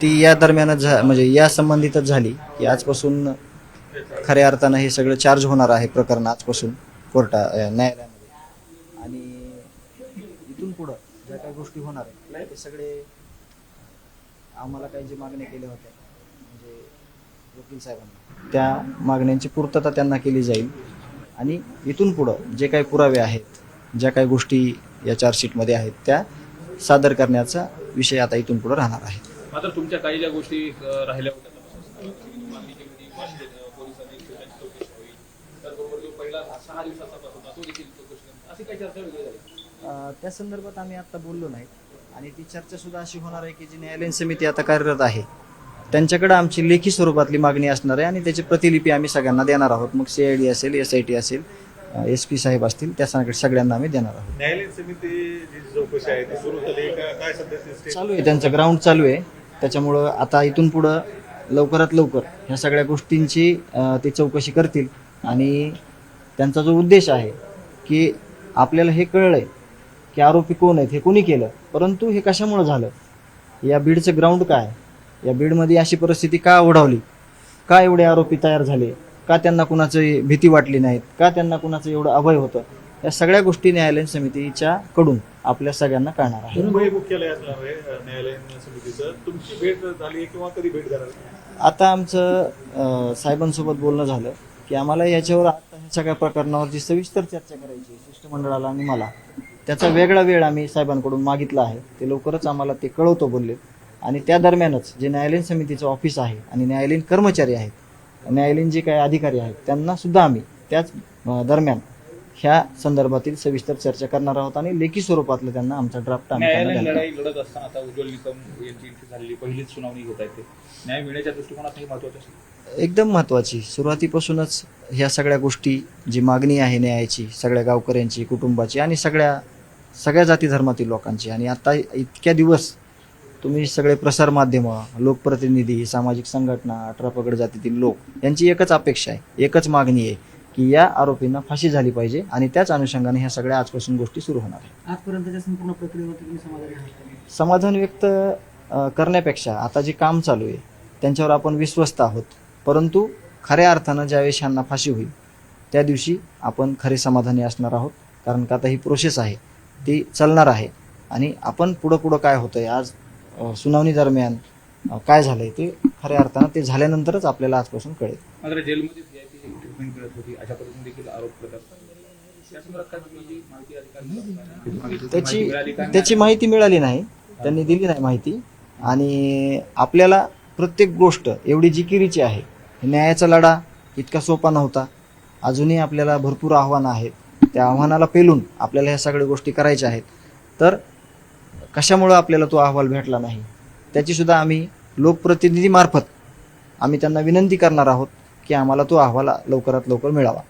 ती या दरम्यानच म्हणजे या संबंधितच झाली की आजपासून खऱ्या अर्थानं हे सगळं चार्ज होणार आहे प्रकरण आजपासून न्यायालयामध्ये. आणि इथून पुढं ज्या काही गोष्टी होणार आहेत ते सगळे आम्हाला काही जे मागण्या केल्या होत्या म्हणजे वकील साहेबांना त्या मागण्यांची पूर्तता त्यांना केली जाईल. आणि इथून पुढं जे काही पुरावे आहेत ज्या काही गोष्टी या चार्जशीटमध्ये आहेत त्या सादर करण्याचा विषय आता इथून पुढे राहणार आहे. मात्र तुमच्या काही ज्या गोष्टी राहिल्या होत्या मागणी केली होती पोलिसांनी चौकशी होईल, त्याचबरोबर जो पहिला 6 दिवसाचा तपास होता तो देखील चौकशी अशी काही चर्चा वेगळी झाली. त्या संदर्भात आम्ही आता बोललो नाही आणि ती चर्चा सुद्धा अशी होणार आहे की जी न्यायालयीन समिती आता कार्यरत आहे त्यांच्याकडे आमची लेखी स्वरूपातली मागणी असणार आहे आणि त्याची प्रतिलिपी आम्ही सगळ्यांना देणार आहोत. मग CID असेल, SIT असेल, SP साहेब असतील त्या सगळ्यांना आम्ही देणार आहोत. न्यायालयीन समिती जी चौकशी आहे ती सुरू झाली काय सध्या चालू आहे, त्यांचं ग्राउंड चालू आहे. त्याच्यामुळं आता इथून पुढं लवकरात लवकर ह्या सगळ्या गोष्टींची ते चौकशी करतील. आणि त्यांचा जो उद्देश आहे की आपल्याला हे कळलंय की आरोपी कोण आहेत, हे कोणी केलं, परंतु हे कशामुळे झालं, या बीडचं ग्राउंड काय, या बीडमध्ये अशी परिस्थिती का ओढावली, का एवढे आरोपी तयार झाले, का त्यांना कुणाची भीती वाटली नाहीत, का त्यांना कुणाचं एवढं अभय होतं, या सगळ्या गोष्टी न्यायालयीन समितीच्या कडून आपल्या सगळ्यांना कळणार आहे. मुंबई मुख्यालय असणार आहे न्यायालयीन समितीचं. तुमची भेट झाली किंवा कधी भेट झाली? आता आमचं साहेबांसोबत बोलणं झालं की आम्हाला याच्यावर आता ह्या सगळ्या प्रकरणावरची सविस्तर चर्चा करायची शिष्टमंडळाला आणि मला त्याचा वेगळा वेळ आम्ही साहेबांकडून मागितला आहे. ते लवकरच आम्हाला ते कळवतो बोलले. आणि त्या दरम्यानच जे न्यायालयीन समितीचं ऑफिस आहे आणि न्यायालयीन कर्मचारी आहेत, न्यायालयीन जे काही अधिकारी आहेत त्यांना सुद्धा आम्ही त्याच दरम्यान ह्या संदर्भातील सविस्तर चर्चा करणार आहोत आणि लेखी स्वरूपातलं त्यांना आमचा ड्राफ्ट न्यायालयीन लढाई लढत असताना आता उज्ज्वल निकम यांची झालेली पहिलीच सुनावणी घेत आहे, न्याय मिळण्याच्या दृष्टिकोनातही महत्त्वाचं असेल. एकदम महत्त्वाची. सुरुवातीपासूनच ह्या सगळ्या गोष्टी जी मागणी आहे न्यायाची सगळ्या गावकऱ्यांची, कुटुंबाची आणि सगळ्या जाती धर्मातील लोकांची. आणि आता इतक्या दिवस तुम्ही सगळे प्रसार माध्यमं, लोकप्रतिनिधी, सामाजिक संघटना, 18 पगड जातीतील लोक यांची एकच अपेक्षा आहे, एकच मागणी आहे की या आरोपींना फाशी झाली पाहिजे. आणि त्याच अनुषंगाने ह्या सगळ्या आजपासून गोष्टी सुरू होणार आहेत. आजपर्यंतच्या संपूर्ण प्रक्रियेवर तुम्ही समाधानी आहात? समाधान व्यक्त करण्यापेक्षा आता जे काम चालू आहे त्यांच्यावर आपण विश्वस्त आहोत. परंतु खऱ्या अर्थानं ज्यावेळेस ह्यांना फाशी होईल त्या दिवशी आपण खरे समाधानी असणार आहोत. कारण का आता ही प्रोसेस आहे ती चालणार आहे आणि आपण पुढं काय होतंय आज सुनावणी दरम्यान काय झालंय ते खऱ्या अर्थानं ते झाल्यानंतरच आपल्याला आजपासून कळेल. मात्र जेलमध्ये VIP ट्रीटमेंट मिळत होती अशा पद्धतीने देखील आरोप करतात. त्या संदर्भात काय तुम्ही जी माहिती अधिकारी त्याची माहिती मिळाली नाही, त्यांनी दिली नाही माहिती. आणि आपल्याला प्रत्येक गोष्ट एवढी जिकिरीची आहे. न्यायाचा लढा इतका सोपा नव्हता. अजूनही आपल्याला भरपूर आव्हानं आहेत. त्या आव्हानाला पेलून आपल्याला ह्या सगळ्या गोष्टी करायच्या आहेत. तर कशामुळं आपल्याला तो अहवाल भेटला नाही त्याची सुद्धा आम्ही लोकप्रतिनिधीमार्फत आम्ही त्यांना विनंती करणार आहोत की आम्हाला तो अहवाल लवकरात लवकर मिळावा.